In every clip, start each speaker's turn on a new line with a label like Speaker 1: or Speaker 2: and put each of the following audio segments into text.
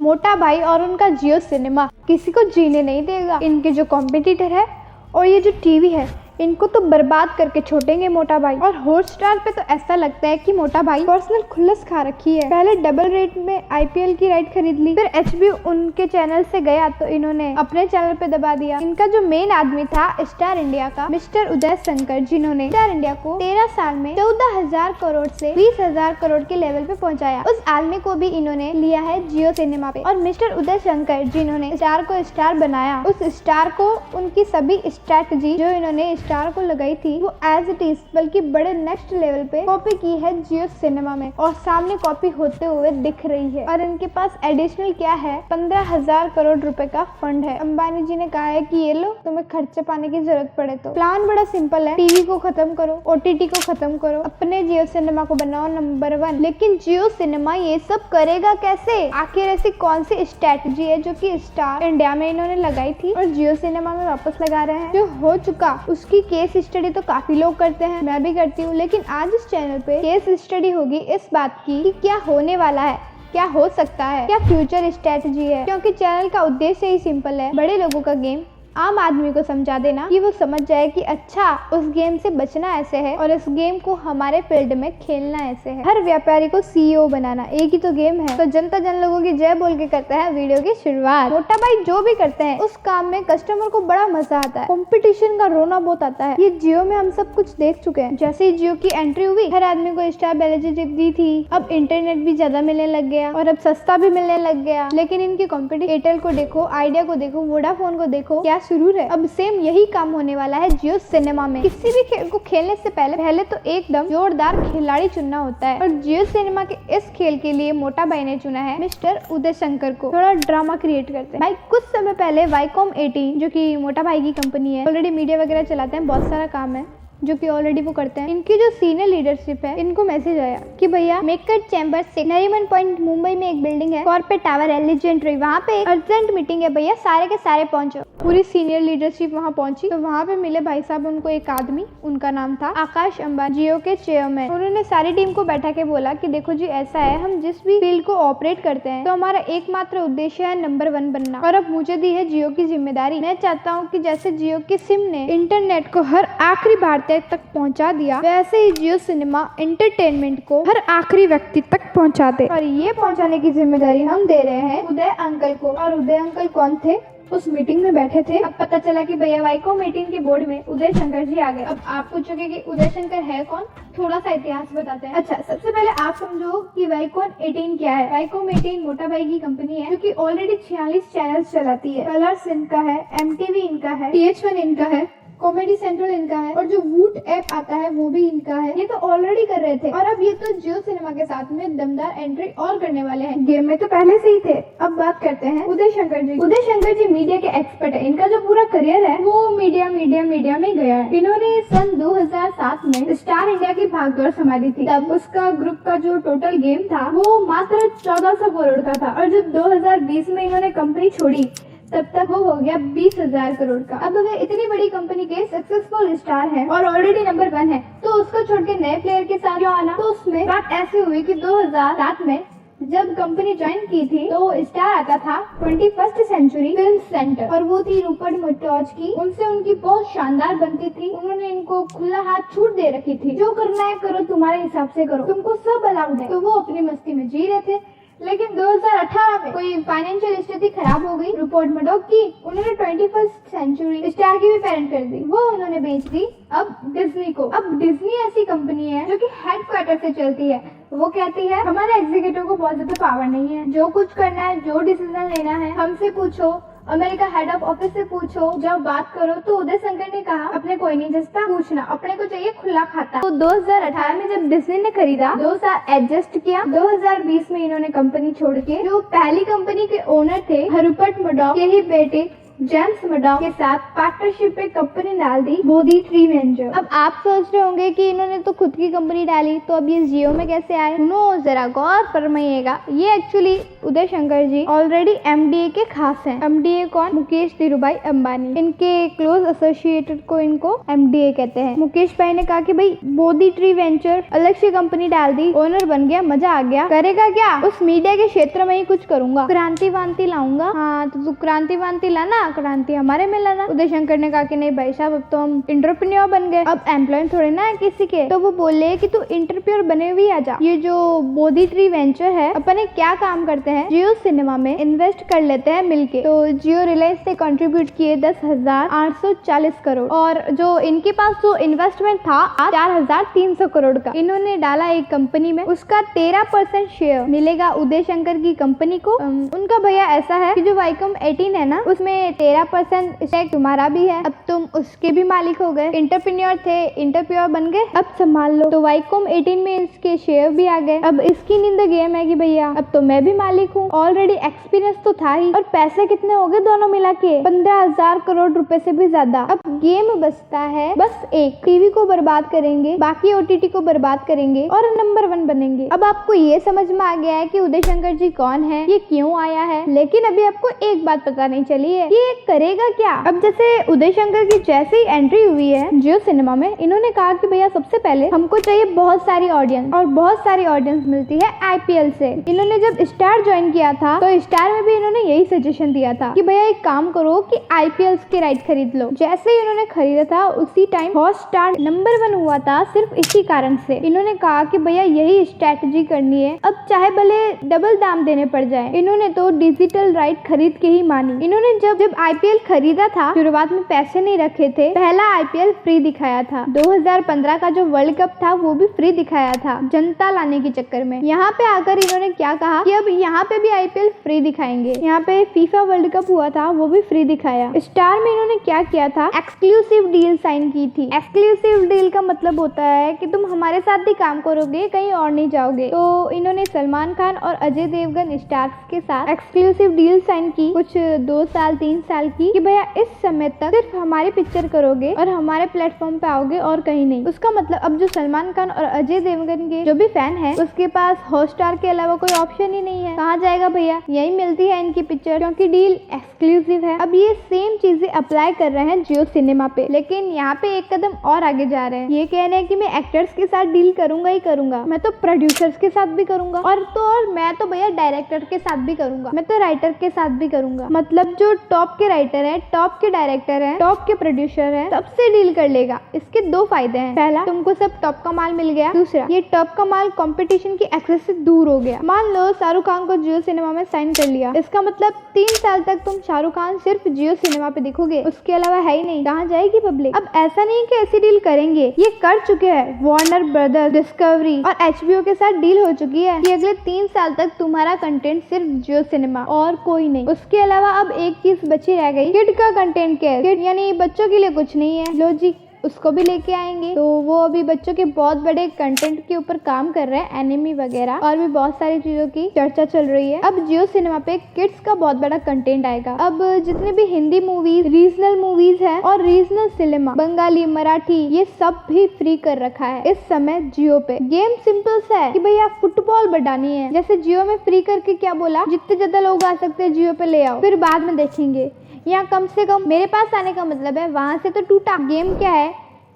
Speaker 1: मोटा भाई और उनका जियो सिनेमा किसी को जीने नहीं देगा। इनके जो कॉम्पिटिटर है और ये जो टीवी है, इनको तो बर्बाद करके छोड़ेंगे मोटा भाई। और हॉटस्टार पे तो ऐसा लगता है कि मोटा भाई पर्सनल खुल्लस खा रखी है। पहले डबल रेट में आईपीएल की राइट खरीद ली, फिर एचबीओ उनके चैनल से गया तो इन्होंने अपने चैनल पे दबा दिया। इनका जो मेन आदमी था स्टार इंडिया का मिस्टर उदय शंकर, जिन्होंने स्टार इंडिया को 13 साल में 14,000 करोड़ से 20,000 करोड़ के लेवल पे पहुंचाया, उस आदमी को भी इन्होंने लिया है जियो सिनेमा पे। और मिस्टर उदय शंकर, जिन्होंने स्टार को स्टार बनाया, उस स्टार को उनकी सभी स्ट्रैटेजी जो इन्होंने स्टार को लगाई थी वो एज इट इज बल्कि बड़े नेक्स्ट लेवल पे कॉपी की है जियो सिनेमा में, और सामने कॉपी होते हुए दिख रही है। और इनके पास एडिशनल क्या है, 15,000 करोड़ रुपए का फंड है। अंबानी जी ने कहा है कि ये लो, तुम्हें खर्चे पाने की जरूरत पड़े तो। प्लान बड़ा सिंपल है, टीवी को खत्म करो, ओटीटी को खत्म करो, अपने जियो सिनेमा को बनाओ नंबर 1। लेकिन जियो सिनेमा ये सब करेगा कैसे? आखिर ऐसी कौन सी स्ट्रेटजी है जो कि स्टार इंडिया में इन्होंने लगाई थी और जियो सिनेमा में वापस लगा रहे हैं? जो हो चुका उसकी केस स्टडी तो काफी लोग करते हैं, मैं भी करती हूँ, लेकिन आज इस चैनल पे केस स्टडी होगी इस बात की कि क्या होने वाला है, क्या हो सकता है, क्या फ्यूचर स्ट्रेटजी है। क्योंकि चैनल का उद्देश्य ही सिंपल है, बड़े लोगों का गेम आम आदमी को समझा देना कि वो समझ जाए कि अच्छा उस गेम से बचना ऐसे है और इस गेम को हमारे फील्ड में खेलना ऐसे है। हर व्यापारी को सीईओ बनाना, एक ही तो गेम है। तो जनता जन लोगों की जय बोल के करता है वीडियो की शुरुआत। मोटा भाई जो भी करते हैं उस काम में कस्टमर को बड़ा मजा आता है, कंपटीशन का रोना बहुत आता है। ये जियो में हम सब कुछ देख चुके हैं। जैसे ही जियो की एंट्री हुई, हर आदमी को स्टार वैलिडिटी दी थी, अब इंटरनेट भी ज्यादा मिलने लग गया और अब सस्ता भी मिलने लग गया। लेकिन इनके कॉम्पिटिटर एयरटेल को देखो, आइडिया को देखो, वोडाफोन को देखो, क्या शुरू है। अब सेम यही काम होने वाला है जियो सिनेमा में। किसी भी खेल को खेलने से पहले तो एकदम जोरदार खिलाड़ी चुनना होता है, और जियो सिनेमा के इस खेल के लिए मोटा भाई ने चुना है मिस्टर उदय शंकर को। थोड़ा ड्रामा क्रिएट करते हैं भाई। कुछ समय पहले वाईकॉम 18 जो कि मोटा भाई की कंपनी है, ऑलरेडी मीडिया वगैरह चलाते हैं, बहुत सारा काम है जो कि ऑलरेडी वो करते हैं। इनकी जो सीनियर लीडरशिप है, इनको मैसेज आया कि भैया मेकर चैम्बर से नरीमन पॉइंट मुंबई में एक बिल्डिंग है, कॉर्पोरेट टावर है, लेजेंडरी, वहाँ पे अर्जेंट मीटिंग है भैया, सारे के सारे पहुंचो। पूरी सीनियर लीडरशिप वहाँ पहुंची तो वहाँ पे मिले भाई साहब उनको एक आदमी, उनका नाम था आकाश अंबानी, जियो के चेयरमैन। उन्होंने सारी टीम को बैठा के बोला कि देखो जी ऐसा है, हम जिस भी फील्ड को ऑपरेट करते हैं तो हमारा एकमात्र उद्देश्य है नंबर 1 बनना, और अब मुझे दी है जियो की जिम्मेदारी। मैं चाहता हूँ कि जैसे जियो की सिम ने इंटरनेट को हर आखिरी भारतीय तक पहुंचा दिया, वैसे ही जियो सिनेमा एंटरटेनमेंट को हर आखिरी व्यक्ति तक पहुंचा दे। और ये पहुंचाने की जिम्मेदारी हम दे रहे हैं उदय अंकल को। और उदय अंकल कौन थे? उस मीटिंग में बैठे थे। अब पता चला कि भैया वाईकॉम 18 के बोर्ड में उदय शंकर जी आ गए। अब आप पूछोगे कि उदय शंकर है कौन? थोड़ा सा इतिहास बताते हैं। अच्छा, सबसे पहले आप समझो कि वाईकॉम 18 क्या है। वाईकॉम 18 मोटा भाई की कंपनी है जो कि ऑलरेडी 46 चैनल्स चलाती है। कलर्स इनका है, एमटीवी इनका है, TH1 इनका है, कॉमेडी सेंट्रल इनका है, और जो वूट ऐप आता है वो भी इनका है। ये तो ऑलरेडी कर रहे थे, और अब ये तो जियो सिनेमा के साथ में दमदार एंट्री और करने वाले हैं। गेम में तो पहले से ही थे। अब बात करते हैं उदय शंकर जी। उदय शंकर जी मीडिया के एक्सपर्ट है। इनका जो पूरा करियर है वो मीडिया में गया है। इन्होंने सन 2007 में स्टार इंडिया की भागदौड़ संभाली थी। तब उसका ग्रुप का जो टोटल गेम था वो मात्र 1400 करोड़ का था, और जब 2020 में इन्होंने कंपनी छोड़ी तब तक वो हो गया 20,000 करोड़ का। अब वे इतनी बड़ी कंपनी के सक्सेसफुल स्टार है और ऑलरेडी नंबर 1 है, तो उसको छोड़ के नए प्लेयर के साथ क्यों आना? तो उसमें बात ऐसी हुई कि 2007 में जब कंपनी ज्वाइन की थी तो स्टार आता था 21st सेंचुरी फिल्म सेंटर, और वो थी रूपर्ट मर्डॉक की। उनसे उनकी बहुत शानदार बनती थी। उन्होंने इनको खुला हाथ छूट दे रखी थी, जो करना है करो, तुम्हारे हिसाब से करो, तुमको सब अलाउड है। तो वो अपनी मस्ती में जी रहे थे। लेकिन 2018 में कोई फाइनेंशियल स्थिति खराब हो गई रूपर्ट मर्डॉक की। उन्होंने 21st सेंचुरी स्टार की भी पेरेंट कर दी, वो उन्होंने बेच दी अब डिज्नी को। अब डिज्नी ऐसी कंपनी है जो कि हेडक्वार्टर से चलती है। वो कहती है हमारे एग्जीक्यूटिव को बहुत ज्यादा पावर नहीं है, जो कुछ करना है, जो डिसीजन लेना है हमसे पूछो, अमेरिका हेड ऑफ ऑफिस से पूछो, जब बात करो। तो उदय शंकर ने कहा अपने कोई नहीं जस्ता पूछना, अपने को चाहिए खुला खाता। तो 2018 में जब डिज्नी ने खरीदा, 2 साल एडजस्ट किया, 2020 में इन्होंने कंपनी छोड़ के जो पहली कंपनी के ओनर थे रूपर्ट मर्डॉक के ही बेटे जेम्स मर्डॉक के साथ पार्टनरशिप पे कंपनी डाल दी बोधी ट्री वेंचर। अब आप सोच रहे होंगे कि इन्होंने तो खुद की कंपनी डाली, तो अब ये जियो में कैसे आए? नो, जरा गौर फरमाइएगा। ये actually Uday Shankar ji already MDA के खास हैं। एमडीए कौन? मुकेश धीरूभाई अंबानी, इनके क्लोज एसोसिएटेड को इनको एमडीए कहते हैं। मुकेश भाई ने कहा कि भाई बोधी ट्री वेंचर अलग से कंपनी डाल दी, ओनर बन गया, मजा आ गया। करेगा क्या? उस मीडिया के क्षेत्र में ही कुछ करूंगा, क्रांति वांति लाऊंगा। हाँ, तो तू क्रांति वांति लाना, क्रांति हमारे में लाना। उदय शंकर ने कहा कि नहीं भाई साहब, अब तो हम इंटरप्रेन्योर बन गए, अब एम्प्लॉय थोड़े ना है किसी के। तो वो बोले कि तू इंटरप्रेन्योर बने हुए आ जा। ये जो बोधी ट्री वेंचर है, अपने क्या काम करते हैं, जियो सिनेमा में इन्वेस्ट कर लेते हैं मिलके। तो जियो रिलायंस ने कंट्रीब्यूट किए 10,840 करोड़, और जो इनके पास जो इन्वेस्टमेंट था 4,300 करोड़ का इन्होंने डाला एक कंपनी में। उसका 13% शेयर मिलेगा उदय शंकर की कंपनी को। उनका भैया ऐसा है कि जो वाईकॉम 18 है ना, उसमें 13% स्टेक तुम्हारा भी है, अब तुम उसके भी मालिक हो गए। इंटरप्रेन्योर थे, इंटरप्रेन्योर बन गए, अब संभाल लो। तो वाईकॉम 18 में इसके शेयर भी आ गए। अब इसकी नींद गेम है कि भैया अब तो मैं भी मालिक हूँ। ऑलरेडी एक्सपीरियंस तो था ही, और पैसे कितने हो गए दोनों मिला के? 15,000 करोड़ रुपए से भी ज्यादा। अब गेम बचता है बस एक, टीवी को बर्बाद करेंगे, बाकी ओटीटी को बर्बाद करेंगे और नंबर 1 बनेंगे। अब आपको ये समझ में आ गया है कि उदय शंकर जी कौन है, ये क्यों आया है। लेकिन अभी आपको एक बात पता नहीं चली है, ये करेगा क्या? अब जैसे उदय शंकर की जैसे ही एंट्री हुई है जियो सिनेमा में, इन्होंने कहा कि भैया सबसे पहले हमको चाहिए बहुत सारी ऑडियंस, और बहुत सारी ऑडियंस मिलती है आईपीएल से। इन्होंने जब स्टार ज्वाइन किया था तो स्टार में भी इन्होंने यही सजेशन दिया था कि भैया एक काम करो कि आईपीएल के राइट खरीद लो। जैसे ही इन्होंने खरीदा था उसी टाइम हॉटस्टार नंबर 1 हुआ था, सिर्फ इसी कारण से। इन्होंने कहा कि भैया यही स्ट्रेटजी करनी है, अब चाहे भले डबल दाम देने पड़ जाए। इन्होंने तो डिजिटल राइट खरीद के ही मानी। इन्होंने जब आईपीएल खरीदा था, शुरुआत में पैसे नहीं रखे थे, पहला आईपीएल फ्री दिखाया था। 2015 का जो वर्ल्ड कप था वो भी फ्री दिखाया था, जनता लाने के चक्कर में। यहाँ पे आकर इन्होंने क्या कहा कि अब यहाँ पे भी आईपीएल फ्री दिखाएंगे। यहाँ पे फीफा वर्ल्ड कप हुआ था, वो भी फ्री दिखाया। स्टार में इन्होंने क्या किया था, एक्सक्लूसिव डील साइन की थी। एक्सक्लूसिव डील का मतलब होता है कि तुम हमारे साथ ही काम करोगे, कहीं और नहीं जाओगे। तो इन्होंने सलमान खान और अजय देवगन स्टार्स के साथ एक्सक्लूसिव डील साइन की, कुछ 2 साल 3 साल की, कि भैया इस समय तक सिर्फ हमारी पिक्चर करोगे और हमारे प्लेटफॉर्म पे आओगे और कहीं नहीं। उसका मतलब अब जो सलमान खान और अजय देवगन के जो भी फैन है, उसके पास हॉटस्टार के अलावा कोई ऑप्शन ही नहीं है। कहाँ जाएगा भैया? यही मिलती है इनकी पिक्चर, क्योंकि डील एक्सक्लूसिव है। अब ये सेम चीजें अप्लाई कर रहे हैं जियो सिनेमा पे, लेकिन यहाँ पे एक कदम और आगे जा रहे हैं। ये कह रहे हैं कि मैं एक्टर्स के साथ डील करूंगा ही करूंगा, मैं तो प्रोड्यूसर्स के साथ भी करूंगा, और मैं तो भैया डायरेक्टर के साथ भी करूंगा, मैं तो राइटर के साथ भी करूंगा। मतलब जो टॉप के राइटर है, टॉप के डायरेक्टर है, टॉप के प्रोड्यूसर है, सबसे डील कर लेगा। इसके 2 फायदे हैं। पहला, तुमको सब टॉप का माल मिल गया। दूसरा, ये टॉप का माल कंपटीशन की एक्सेस से दूर हो गया। मान लो शाहरुख खान को जियो सिनेमा में साइन कर लिया, इसका मतलब 3 साल तक तुम शाहरुख खान सिर्फ जियो सिनेमा पे दिखोगे, उसके अलावा है ही नहीं। कहाँ जाएगी पब्लिक? अब ऐसा नहीं कि ऐसी डील करेंगे, ये कर चुके हैं। वार्नर ब्रदर्स, डिस्कवरी और एचबीओ के साथ डील हो चुकी है कि अगले 3 साल तक तुम्हारा कंटेंट सिर्फ जियो सिनेमा और कोई नहीं। उसके अलावा अब एक चीज बची रह गई, किड का कंटेंट। क्या किड? यानी बच्चों के लिए कुछ नहीं है, लो जी उसको भी लेके आएंगे। तो वो अभी बच्चों के बहुत बड़े कंटेंट के ऊपर काम कर रहे हैं, एनिमी वगैरह और भी बहुत सारी चीजों की चर्चा चल रही है। अब जियो सिनेमा पे किड्स का बहुत बड़ा कंटेंट आएगा। अब जितने भी हिंदी मूवीज, रीजनल मूवीज है और रीजनल सिनेमा, बंगाली, मराठी, ये सब भी फ्री कर रखा है इस समय जियो पे। गेम सिंपल सा है कि भैया फुटबॉल बढ़ानी है, जैसे जियो में फ्री करके क्या बोला, जितने ज्यादा लोग आ सकते हैं जियो पे ले आओ, फिर बाद में देखेंगे। यहाँ कम से कम मेरे पास आने का मतलब है वहां से तो टूटा। गेम क्या है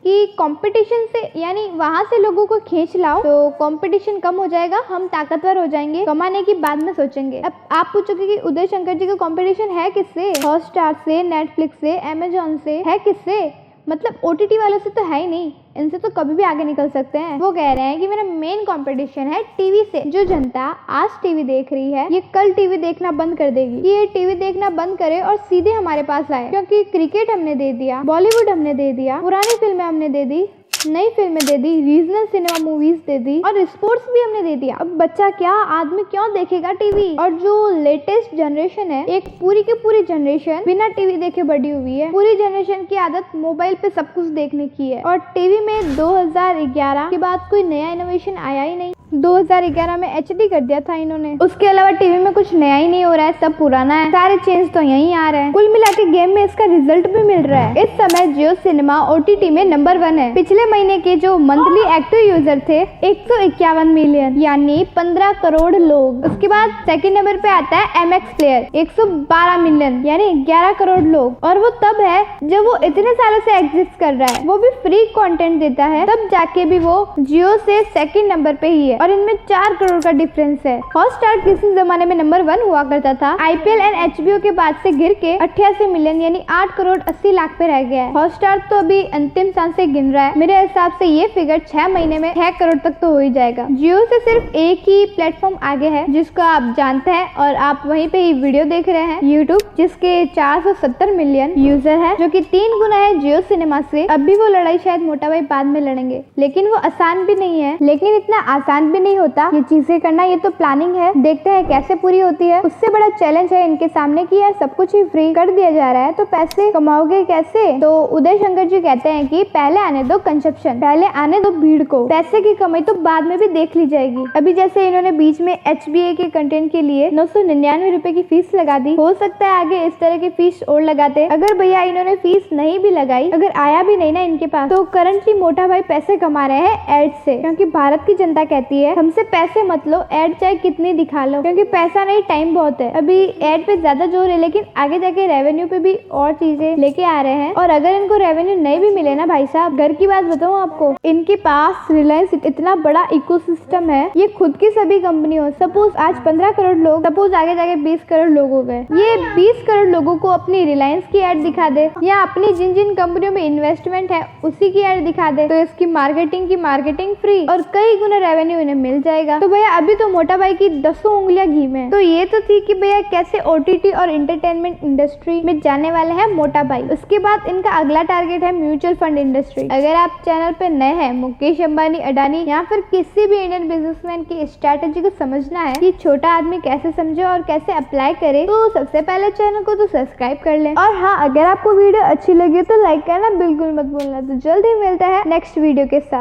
Speaker 1: कि कंपटीशन से, यानी वहां से लोगों को खींच लाओ तो कंपटीशन कम हो जाएगा, हम ताकतवर हो जाएंगे, कमाने की बाद में सोचेंगे। अब आप पूछोगे कि उदय शंकर जी का कंपटीशन है किससे? हॉटस्टार से, नेटफ्लिक्स से, अमेजॉन से, है किससे? मतलब ओटीटी वालों से तो है ही नहीं, इनसे तो कभी भी आगे निकल सकते हैं। वो कह रहे हैं कि मेरा मेन कंपटीशन है टीवी से। जो जनता आज टीवी देख रही है, ये कल टीवी देखना बंद कर देगी। ये टीवी देखना बंद करे और सीधे हमारे पास आए, क्योंकि क्रिकेट हमने दे दिया, बॉलीवुड हमने दे दिया, पुरानी फिल्में हमने दे दी, नई फिल्में दे दी, रीजनल सिनेमा मूवीज दे दी और स्पोर्ट्स भी हमने दे दिया। अब बच्चा क्या, आदमी क्यों देखेगा टीवी? और जो लेटेस्ट जनरेशन है, एक पूरी की पूरी जनरेशन बिना टीवी देखे बड़ी हुई है। पूरी जनरेशन की आदत मोबाइल पे सब कुछ देखने की है और टीवी में 2011 के बाद कोई नया इनोवेशन आया ही नहीं। 2011 में HD कर दिया था इन्होंने। उसके अलावा टीवी में कुछ नया ही नहीं हो रहा है, सब पुराना है, सारे चेंज तो यहीं आ रहे हैं। कुल मिला के गेम में इसका रिजल्ट भी मिल रहा है। इस समय जियो सिनेमा OTT में नंबर 1 है। पिछले महीने के जो मंथली एक्टिव यूजर थे 151 मिलियन, यानी 15 करोड़ लोग। उसके बाद सेकंड नंबर पे आता है MX प्लेयर 112 मिलियन, यानी 11 करोड़ लोग। और वो तब है जब वो इतने सालों से एग्जिस्ट कर रहा है, वो भी फ्री कंटेंट देता है, तब जाके भी वो जियो से सेकंड नंबर पे ही है और इनमें 4 करोड़ का डिफरेंस है। हॉटस्टार किसी जमाने में नंबर 1 हुआ करता था। IPL एंड HBO के बाद से गिर के 88 मिलियन यानी 8 करोड़ 80 लाख पे रह गया है। हॉटस्टार तो अभी अंतिम सांस से गिन रहा है। मेरे हिसाब से ये फिगर 6 महीने में 6 करोड़ तक तो हो ही जाएगा। जियो से सिर्फ एक ही प्लेटफॉर्म आगे है जिसको आप जानते हैं और आप वहीं पे ही वीडियो देख रहे हैं, यूट्यूब, जिसके 470 मिलियन यूजर है, जो कि 3 गुना है जियो सिनेमा से। अब भी वो लड़ाई शायद मोटा भाई बाद में लड़ेंगे, लेकिन वो आसान भी नहीं है। लेकिन इतना आसान भी नहीं होता ये चीजें करना, ये तो प्लानिंग है, देखते हैं कैसे पूरी होती है। उससे बड़ा चैलेंज है इनके सामने कि यार सब कुछ ही फ्री कर दिया जा रहा है तो पैसे कमाओगे कैसे। तो उदय शंकर जी कहते हैं कि पहले आने दो कंजप्शन, पहले आने दो भीड़ को, पैसे की कमाई तो बाद में भी देख ली जाएगी। अभी जैसे इन्होंने बीच में HBA के कंटेंट के लिए 999 रुपए की फीस लगा दी, हो सकता है आगे इस तरह की फीस और लगाते। अगर भैया इन्होंने फीस नहीं भी लगाई, अगर आया भी नहीं ना इनके पास, तो करंटली मोटा भाई पैसे कमा रहे हैं एड से, क्योंकि भारत की जनता कहती है हमसे पैसे मत लो, एड चाहे कितनी दिखा लो, क्योंकि पैसा नहीं टाइम बहुत है। अभी एड पे ज्यादा जोर है, लेकिन आगे जाके रेवेन्यू पे भी और चीजें लेके आ रहे हैं। और अगर इनको रेवेन्यू नहीं भी मिले ना भाई साहब, घर की बात बताऊं आपको, इनके पास रिलायंस इतना बड़ा इकोसिस्टम है, ये खुद की सभी कंपनियों, सपोज आज 15 करोड़ लोग, सपोज आगे जाके 20 करोड़ लोग हो गए, ये 20 करोड़ लोगों को अपनी रिलायंस की एड दिखा दे या अपनी जिन जिन कंपनियों में इन्वेस्टमेंट है उसी की एड दिखा दे, तो इसकी मार्केटिंग फ्री और कई गुना रेवेन्यू इन्हें मिल जाएगा। तो भैया अभी तो मोटा भाई की 10 उंगलियां घी में। तो ये तो थी कि भैया कैसे OTT और एंटरटेनमेंट इंडस्ट्री में जाने वाले हैं मोटा भाई। उसके बाद इनका अगला टारगेट है म्यूचुअल फंड इंडस्ट्री। अगर आप चैनल पे नए हैं, मुकेश अंबानी, अडानी या फिर किसी भी इंडियन बिजनेसमैन की स्ट्रैटेजी को समझना है कि छोटा आदमी कैसे समझे और कैसे अप्लाई करे, तो सबसे पहले चैनल को तो सब्सक्राइब कर लें। और हाँ, अगर आपको वीडियो अच्छी लगी तो लाइक करना बिल्कुल मत भूलना। तो जल्दी मिलता है नेक्स्ट वीडियो के साथ।